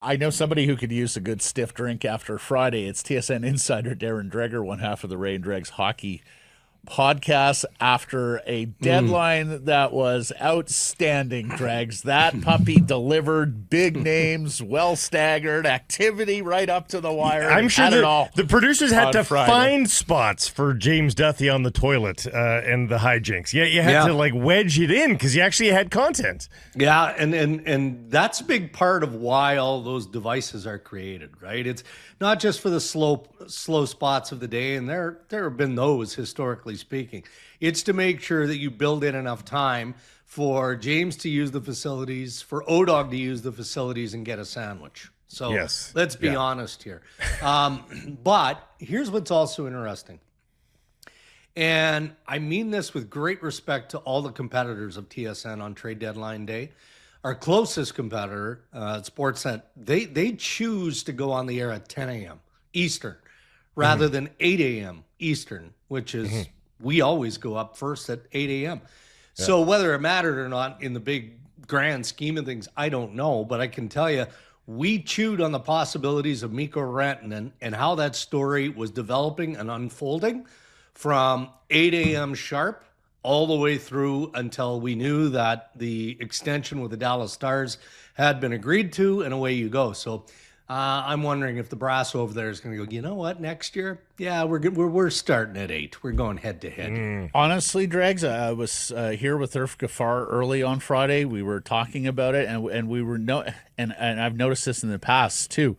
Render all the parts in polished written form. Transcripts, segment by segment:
I know somebody who could use a good stiff drink after Friday. It's TSN insider Darren Dreger, one half of the Ray and Dregs hockey podcast, after a deadline that was outstanding. Dregs, that puppy delivered big names, well staggered activity right up to the wire. I'm sure the producers had to Friday. find spots for James Duthie on the toilet and the hijinks. Yeah, you had to like wedge it in because you actually had content. Yeah, and that's a big part of why all those devices are created, right? It's not just for the slow spots of the day, and there have been those historically speaking. It's to make sure that you build in enough time for James to use the facilities, for O-Dog to use the facilities and get a sandwich. So let's be honest here. But here's what's also interesting. And I mean this with great respect to all the competitors of TSN on trade deadline day. Our closest competitor, Sportsnet, they choose to go on the air at 10 a.m. Eastern rather than 8 a.m. Eastern, which is we always go up first at 8 a.m. Yeah. So whether it mattered or not in the big grand scheme of things, I don't know. But I can tell you, we chewed on the possibilities of Mikko Rantanen and how that story was developing and unfolding from 8 a.m. sharp all the way through until we knew that the extension with the Dallas Stars had been agreed to, and away you go. So I'm wondering if the brass over there is going to go, you know what, next year? Yeah, we're starting at 8. We're going head to head. Honestly, Dregs, I was here with Irf Gafar early on Friday. We were talking about it, and we were and I've noticed this in the past too.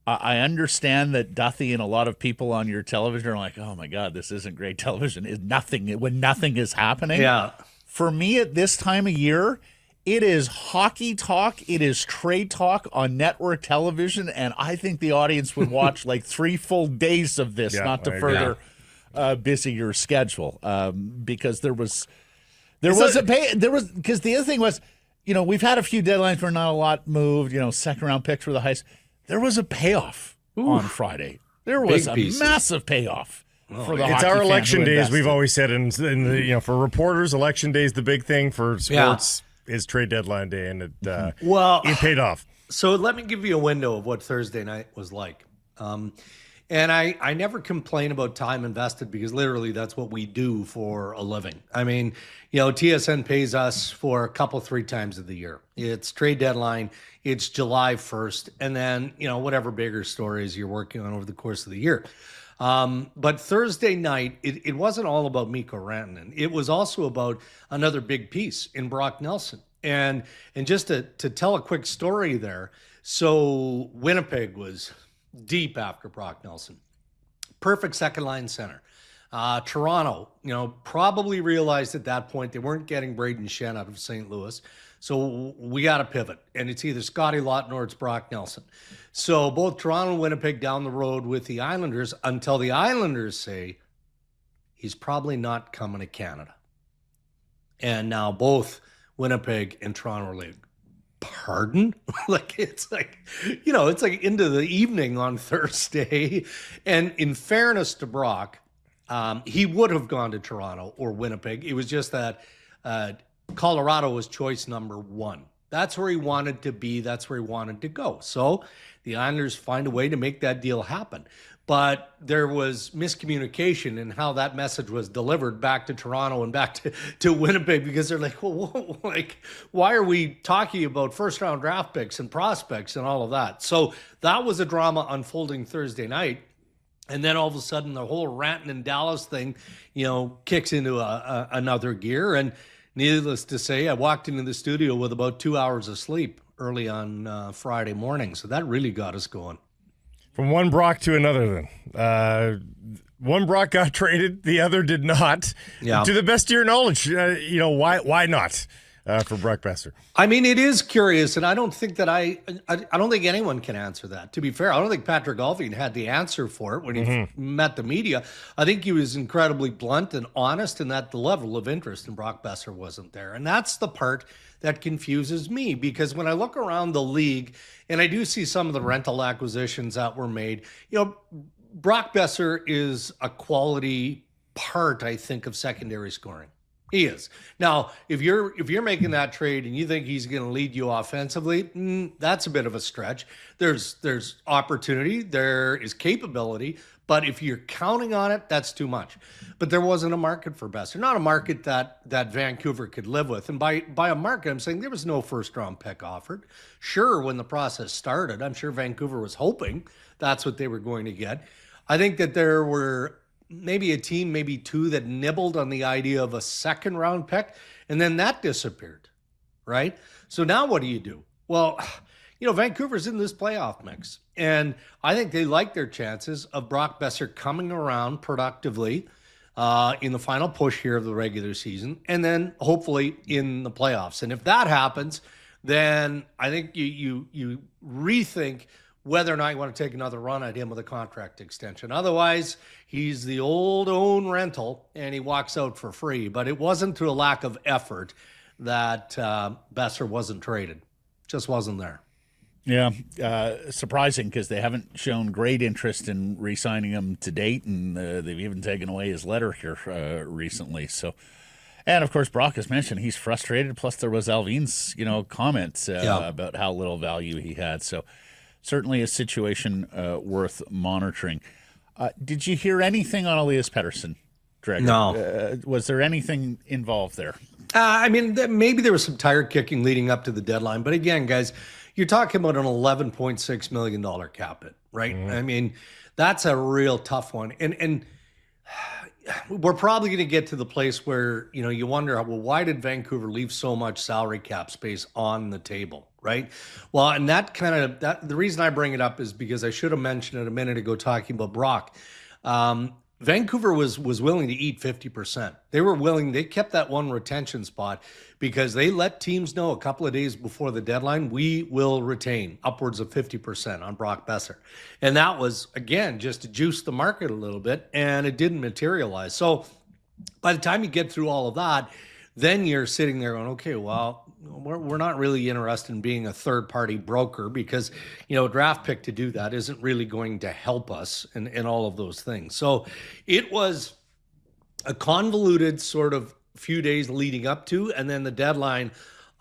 I understand that Duthie and a lot of people on your television are like, oh my God, this isn't great television. It's nothing when nothing is happening. Yeah. For me at this time of year, it is hockey talk. It is trade talk on network television. And I think the audience would watch like 3 full days of this, not to further busy your schedule. Because because the other thing was, we've had a few deadlines where not a lot moved, second round picks for the Heist. There was a payoff on Friday. There was a massive payoff for the hockey. It's our election day, as we've always said, and for reporters, election day is the big thing. For sports, is trade deadline day, and it paid off. So let me give you a window of what Thursday night was like. And I never complain about time invested because literally that's what we do for a living. I mean, TSN pays us for a couple, 3 times of the year. It's trade deadline. It's July 1st. And then, whatever bigger stories you're working on over the course of the year. But Thursday night, it wasn't all about Mikko Rantanen. It was also about another big piece in Brock Nelson. And just to tell a quick story there. So Winnipeg was deep after Brock Nelson. Perfect second line center. Toronto, probably realized at that point they weren't getting Braden Shen out of St. Louis. So we got to pivot. And it's either Scotty Lawton or it's Brock Nelson. So both Toronto and Winnipeg down the road with the Islanders until the Islanders say he's probably not coming to Canada. And now both Winnipeg and Toronto are like, pardon? It's like into the evening on Thursday. And in fairness to Brock, he would have gone to Toronto or Winnipeg. It was just that Colorado was choice number 1. That's where he wanted to be. That's where he wanted to go. So the Islanders find a way to make that deal happen. But there was miscommunication in how that message was delivered back to Toronto and back to Winnipeg, because they're like, well, why are we talking about first-round draft picks and prospects and all of that? So that was a drama unfolding Thursday night. And then all of a sudden, the whole Rantanen Dallas thing, kicks into another gear. And needless to say, I walked into the studio with about 2 hours of sleep early on Friday morning. So that really got us going. From one Brock to another, then. One Brock got traded, the other did not. Yeah. To the best of your knowledge, why not for Brock Boeser? I mean, it is curious, and I don't think that I don't think anyone can answer that. To be fair, I don't think Patrick Alvin had the answer for it when he met the media. I think he was incredibly blunt and honest, and that the level of interest in Brock Boeser wasn't there. And that's the part that confuses me, because when I look around the league and I do see some of the rental acquisitions that were made, Brock Boeser is a quality part, I think, of secondary scoring. He is. Now, if you're making that trade and you think he's going to lead you offensively, that's a bit of a stretch. There's opportunity, there is capability, but if you're counting on it, that's too much. But there wasn't a market for Boeser, not a market that Vancouver could live with. And by a market, I'm saying there was no first-round pick offered. Sure, when the process started, I'm sure Vancouver was hoping that's what they were going to get. I think that there were maybe a team, maybe two, that nibbled on the idea of a second round pick, and then that disappeared, right? So now what do you do? Well, Vancouver's in this playoff mix, and I think they like their chances of Brock Boeser coming around productively in the final push here of the regular season, and then hopefully in the playoffs. And if that happens, then I think you rethink whether or not you want to take another run at him with a contract extension. Otherwise, he's the old own rental, and he walks out for free. But it wasn't through a lack of effort that Boeser wasn't traded. Just wasn't there. Yeah, surprising because they haven't shown great interest in re-signing him to date, and they've even taken away his letter here recently. So, and of course, Brock has mentioned he's frustrated. Plus, there was Alvin's, comments about how little value he had. So, certainly a situation worth monitoring. Did you hear anything on Elias Pettersson, Dreger? No. Was there anything involved there? Maybe there was some tire kicking leading up to the deadline. But again, guys, you're talking about an $11.6 million cap hit, right? Mm-hmm. That's a real tough one. And we're probably going to get to the place where, you wonder, well, why did Vancouver leave so much salary cap space on the table, right? Well, and the reason I bring it up is because I should have mentioned it a minute ago talking about Brock. Vancouver was willing to eat 50%. They kept that one retention spot because they let teams know a couple of days before the deadline, we will retain upwards of 50% on Brock Boeser. And that was, again, just to juice the market a little bit, and it didn't materialize. So by the time you get through all of that, then you're sitting there going, okay, well, we're not really interested in being a third-party broker because, a draft pick to do that isn't really going to help us in all of those things. So it was a convoluted sort of few days leading up to, and then the deadline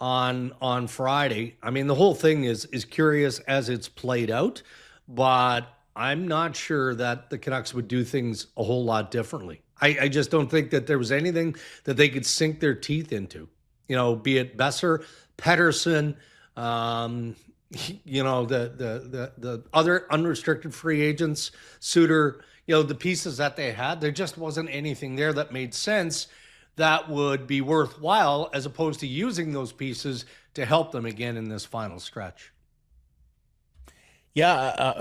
on Friday. The whole thing is curious as it's played out, but I'm not sure that the Canucks would do things a whole lot differently. I just don't think that there was anything that they could sink their teeth into. Be it Boeser, Pettersson, the other unrestricted free agents, Suter, the pieces that they had, there just wasn't anything there that made sense that would be worthwhile as opposed to using those pieces to help them again in this final stretch. Yeah,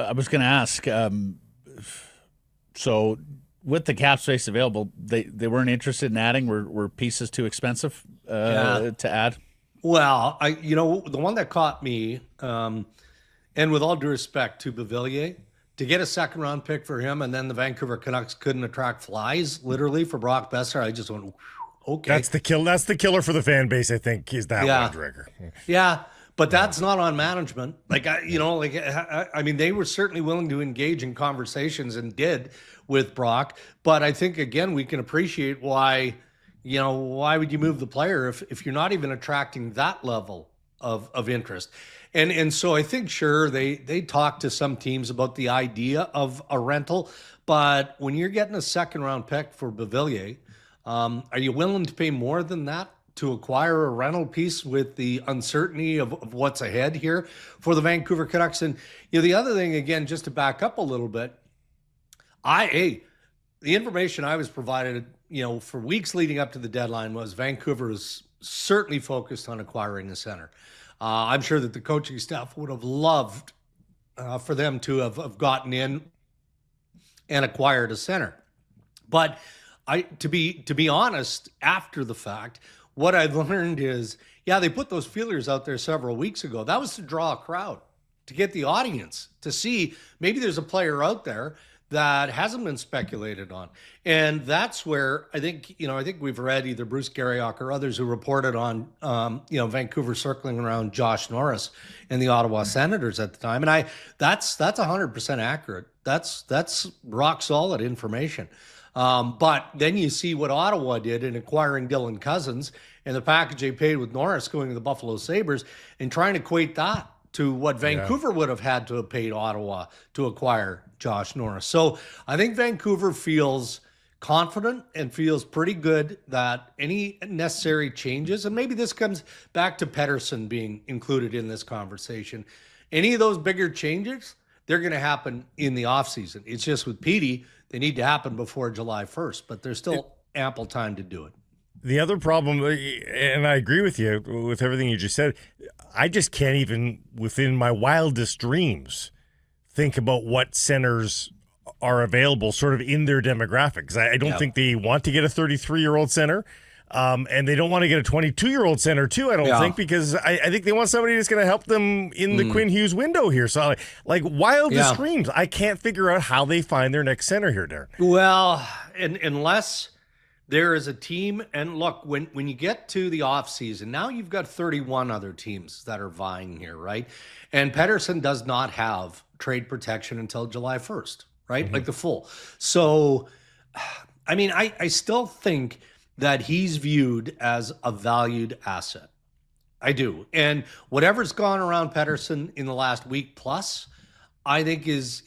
I was going to ask, so with the cap space available, they weren't interested in adding. Were pieces too expensive to add? Well, the one that caught me, and with all due respect to Beauvillier, to get a second round pick for him, and then the Vancouver Canucks couldn't attract flies, literally, for Brock Boeser, I just went, okay. That's the killer for the fan base, I think, is that one, Dreger. Yeah. But that's not on management. They were certainly willing to engage in conversations and did with Brock. But I think, again, we can appreciate why would you move the player if you're not even attracting that level of interest? And so I think, sure, they talked to some teams about the idea of a rental. But when you're getting a second round pick for Beauvillier, are you willing to pay more than that to acquire a rental piece with the uncertainty of what's ahead here for the Vancouver Canucks? And the other thing, again, just to back up a little bit, the information I was provided, for weeks leading up to the deadline was Vancouver is certainly focused on acquiring a center. I'm sure that the coaching staff would have loved for them to have gotten in and acquired a center. But to be honest, after the fact, what I've learned is, they put those feelers out there several weeks ago. That was to draw a crowd, to get the audience, to see maybe there's a player out there that hasn't been speculated on. And that's where I think we've read either Bruce Garriock or others who reported on, Vancouver circling around Josh Norris and the Ottawa Senators at the time. And that's 100% accurate. That's rock solid information. But then you see what Ottawa did in acquiring Dylan Cousins and the package they paid with Norris going to the Buffalo Sabres and trying to equate that to what Vancouver would have had to have paid Ottawa to acquire Josh Norris. So I think Vancouver feels confident and feels pretty good that any necessary changes, and maybe this comes back to Pettersson being included in this conversation, any of those bigger changes, they're going to happen in the offseason. It's just with Petey, they need to happen before July 1st, but there's still ample time to do it. The other problem, and I agree with you with everything you just said, I just can't even, within my wildest dreams, think about what centers are available sort of in their demographics. I don't think they want to get a 33-year-old center, and they don't want to get a 22-year-old center too, I don't think, because I think they want somebody that's going to help them in the Quinn Hughes window here. So, like wildest dreams, I can't figure out how they find their next center here, Darren. Well, unless there is a team, and look, when you get to the offseason, now you've got 31 other teams that are vying here, right? And Pettersson does not have trade protection until July 1st, right? Like the full. So, I mean, I still think that he's viewed as a valued asset. I do. And whatever's gone around Pettersson in the last week plus, I think is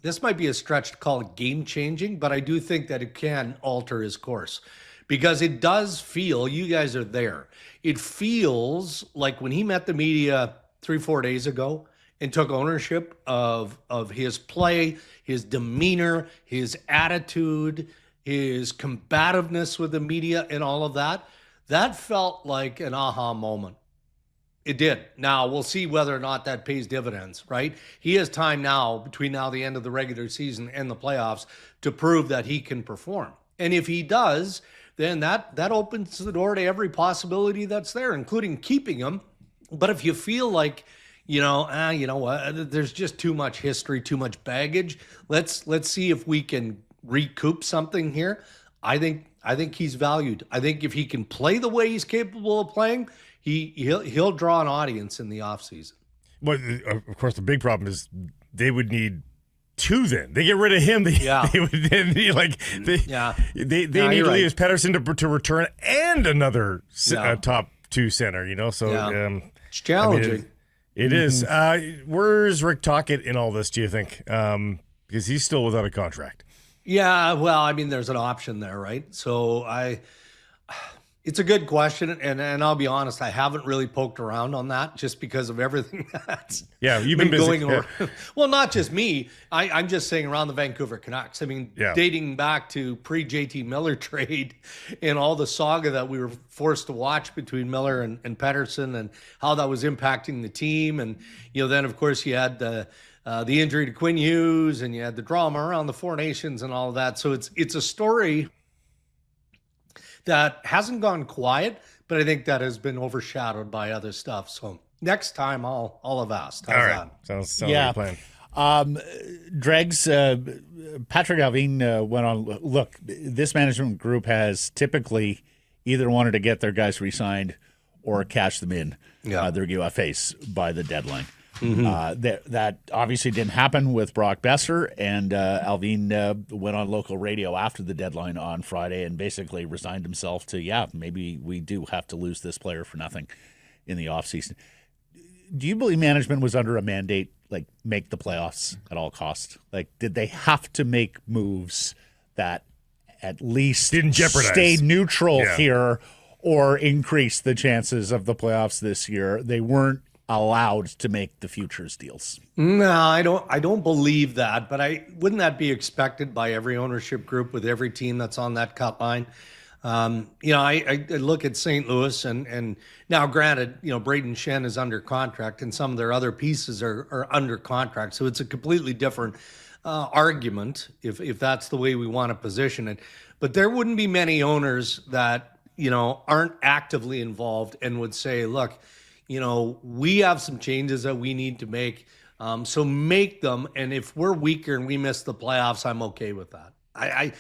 this might be a stretch to call it game-changing, but I do think that it can alter his course because it does feel, you guys are there, it feels like when he met the media 3-4 days ago and took ownership of his play, his demeanor, his attitude, his combativeness with the media and all of that, that felt like an aha moment. It did. Now, we'll see whether or not that pays dividends, right? He has time now, between now the end of the regular season and the playoffs, to prove that he can perform. And if he does, then that opens the door to every possibility that's there, including keeping him. But if you feel like, you know what, there's just too much history, too much baggage, let's see if we can recoup something here. I think he's valued. I think if he can play the way he's capable of playing, he'll draw an audience in the offseason. But of course, the big problem is they would need two. Then they get rid of him. They would then need they need Elias Pettersson to return and another top two center. You know, so it's challenging. I mean, it is. Where's Rick Tocchet in all this? Do you think? Because he's still without a contract. Yeah, well, I mean, there's an option there, right? So it's a good question, and I'll be honest, I haven't really poked around on that just because of everything that's you've been busy. Going over. Well, not just me. I'm just saying around the Vancouver Canucks. I mean, dating back to pre-JT Miller trade and all the saga that we were forced to watch between Miller and Pettersson and how that was impacting the team. And, then, of course, you had the injury to Quinn Hughes, and you had the drama around the Four Nations and all of that. So it's a story that hasn't gone quiet, but I think that has been overshadowed by other stuff. So next time I'll have asked. How's that? Sounds like a plan. Dregs, Patrick Allvin went on, look, this management group has typically either wanted to get their guys re-signed or cash them in their UFAs by the deadline. That obviously didn't happen with Brock Boeser, and Allvin went on local radio after the deadline on Friday and basically resigned himself to, maybe we do have to lose this player for nothing in the offseason. Do you believe management was under a mandate, like make the playoffs at all costs? Like, did they have to make moves that at least didn't jeopardize, stay neutral here or increase the chances of the playoffs this year? They weren't allowed to make the futures deals. No, I don't believe that, but wouldn't that be expected by every ownership group with every team that's on that cut line? I look at St. Louis and now granted, Braden Shen is under contract and some of their other pieces are under contract. So it's a completely different argument if that's the way we want to position it. But there wouldn't be many owners that, aren't actively involved and would say, look, we have some changes that we need to make. So make them. And if we're weaker and we miss the playoffs, I'm okay with that. I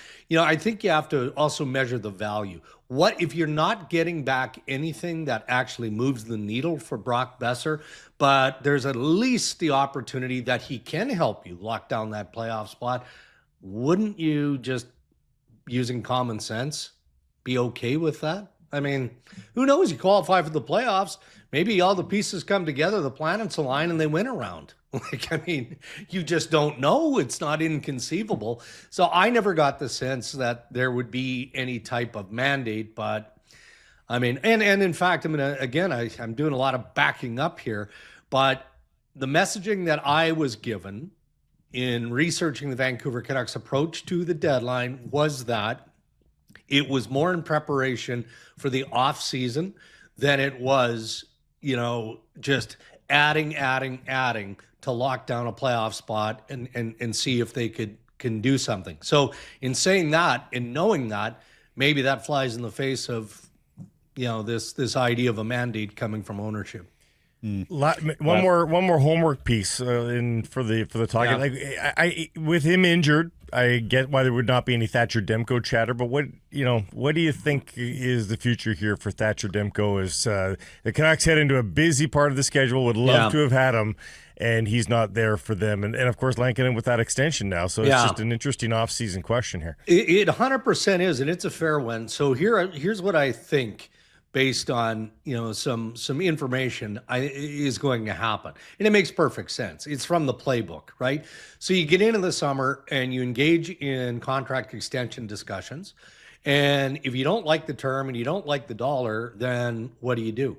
think you have to also measure the value. What if you're not getting back anything that actually moves the needle for Brock Boeser, but there's at least the opportunity that he can help you lock down that playoff spot? Wouldn't you just using common sense, be okay with that? I mean, who knows? You qualify for the playoffs. Maybe all the pieces come together, the planets align, and they win a round. Like, I mean, you just don't know. It's not inconceivable. So I never got the sense that there would be any type of mandate. But I mean, and in fact, I'm doing a lot of backing up here. But the messaging that I was given in researching the Vancouver Canucks approach to the deadline was that it was more in preparation for the off season than it was, just adding to lock down a playoff spot and see if they can do something. So in saying that and knowing that, maybe that flies in the face of, this idea of a mandate coming from ownership. One more homework piece for the talk. Yeah. Like I with him injured, I get why there would not be any Thatcher Demko chatter. But what do you think is the future here for Thatcher Demko? As the Canucks head into a busy part of the schedule, would love to have had him, and he's not there for them. And of course, Lankinen with that extension now. So it's just an interesting off-season question here. It 100% is, and it's a fair one. So here's what I think, based on some information is going to happen, and it makes perfect sense. It's from the playbook, right? So you get into the summer and you engage in contract extension discussions, and if you don't like the term and you don't like the dollar, then what do?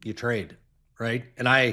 You trade, right? And I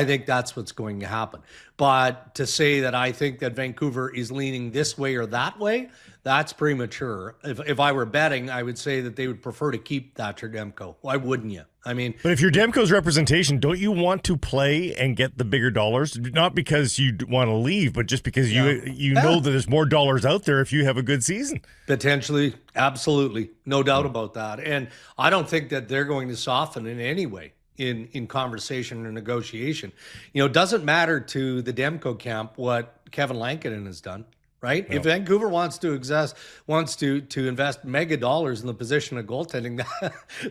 think that's what's going to happen. But to say that I think that Vancouver is leaning this way or that way, that's premature. If I were betting, I would say that they would prefer to keep Thatcher Demko. Why wouldn't you? I mean, but if you're Demko's representation, don't you want to play and get the bigger dollars? Not because you want to leave, but just because you know that there's more dollars out there if you have a good season. Potentially, absolutely, no doubt about that. And I don't think that they're going to soften in any way in conversation or negotiation. It doesn't matter to the Demko camp what Kevin Lankinen has done. Right? No. If Vancouver wants to invest mega dollars in the position of goaltending,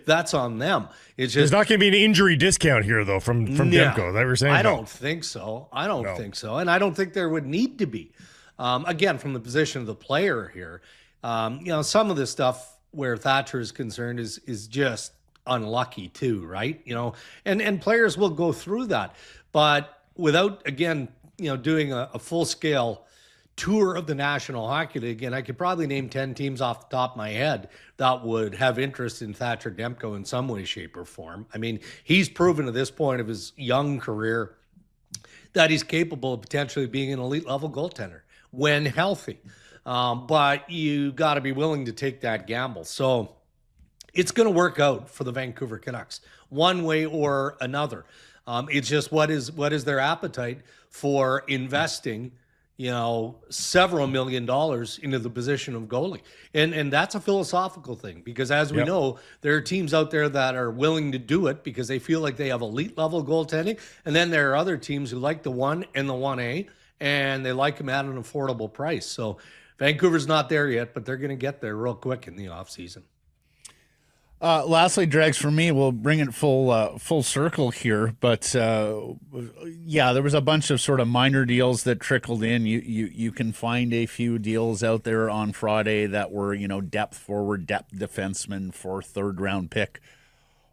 that's on them. It's just, there's not going to be an injury discount here, though, from Demko. That we're saying. I don't think so. Think so, and I don't think there would need to be. Again, from the position of the player here, some of this stuff where Thatcher is concerned is just unlucky too, right? And players will go through that, but without doing a full scale tour of the National Hockey League, and I could probably name 10 teams off the top of my head that would have interest in Thatcher Demko in some way, shape, or form. I mean, he's proven at this point of his young career that he's capable of potentially being an elite level goaltender when healthy. But you got to be willing to take that gamble. So it's going to work out for the Vancouver Canucks one way or another. It's just what is their appetite for investing several $1 million into the position of goalie. And that's a philosophical thing, because as we know, there are teams out there that are willing to do it because they feel like they have elite level goaltending. And then there are other teams who like the 1 and the 1A, and they like them at an affordable price. So Vancouver's not there yet, but they're going to get there real quick in the offseason. Lastly, Dregs, for me, we'll bring it full circle here. But there was a bunch of sort of minor deals that trickled in. You can find a few deals out there on Friday that were depth forward, depth defenseman for third round pick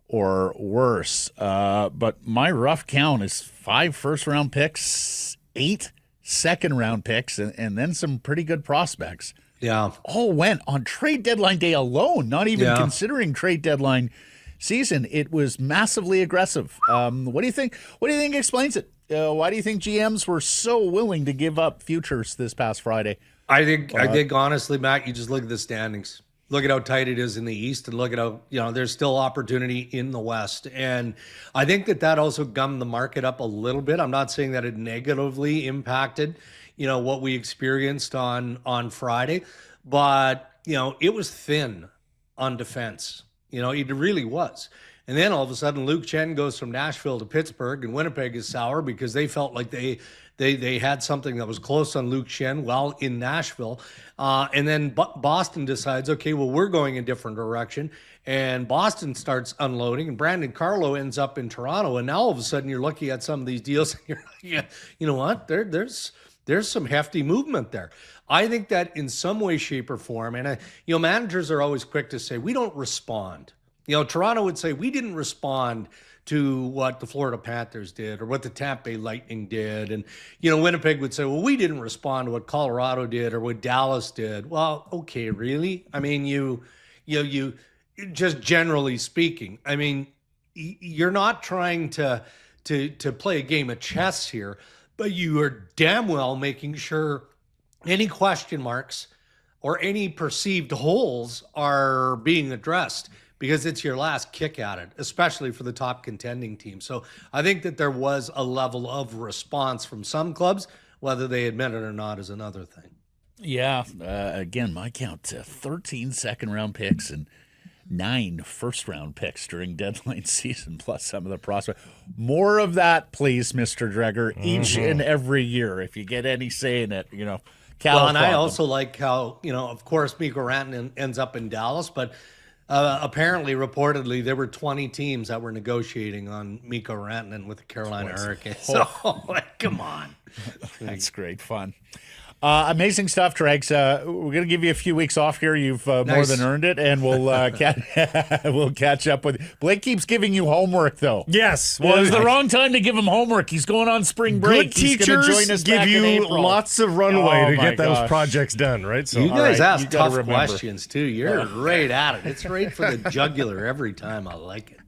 or worse. But my rough count is 5 first round picks, 8 second round picks, and then some pretty good prospects. Yeah. All went on trade deadline day alone, not even considering trade deadline season. It was massively aggressive. What do you think? What do you think explains it? Why do you think GMs were so willing to give up futures this past Friday? I think honestly, Matt, you just look at the standings. Look at how tight it is in the East, and look at how, there's still opportunity in the West. And I think that also gummed the market up a little bit. I'm not saying that it negatively impacted what we experienced on Friday, but it was thin on defense. It really was. And then all of a sudden, Luke Chen goes from Nashville to Pittsburgh, and Winnipeg is sour because they felt like they had something that was close on Luke Chen while in Nashville. And then Boston decides, okay, well, we're going a different direction. And Boston starts unloading, and Brandon Carlo ends up in Toronto. And now all of a sudden you're looking at some of these deals and you're like, you know what? There's there's some hefty movement there. I think that in some way, shape, or form, and managers are always quick to say, we don't respond. Toronto would say, we didn't respond to what the Florida Panthers did or what the Tampa Bay Lightning did. And, Winnipeg would say, well, we didn't respond to what Colorado did or what Dallas did. Well, okay, really? I mean, you just generally speaking, I mean, you're not trying to play a game of chess here, but you are damn well making sure any question marks or any perceived holes are being addressed, because it's your last kick at it, especially for the top contending team. So I think that there was a level of response from some clubs. Whether they admit it or not is another thing. Yeah. Again, my count, 13 second-round picks and 9 first-round picks during deadline season, plus some of the prospects. More of that, please, Mr. Dreger, each and every year, if you get any say in it, Well, and I also like how, of course, Mikko Rantanen ends up in Dallas, but apparently, reportedly, there were 20 teams that were negotiating on Mikko Rantanen with the Carolina Hurricanes. So, come on. That's great fun. Amazing stuff, Dregs. We're going to give you a few weeks off here. You've more than earned it, and we'll we'll catch up with you. Blake keeps giving you homework, though. Yes. Well, it's the wrong time to give him homework. He's going on spring break. Good teachers join us give you lots of runway to get those projects done, right? So you guys ask tough questions, too. You're right at it. It's right for the jugular every time. I like it.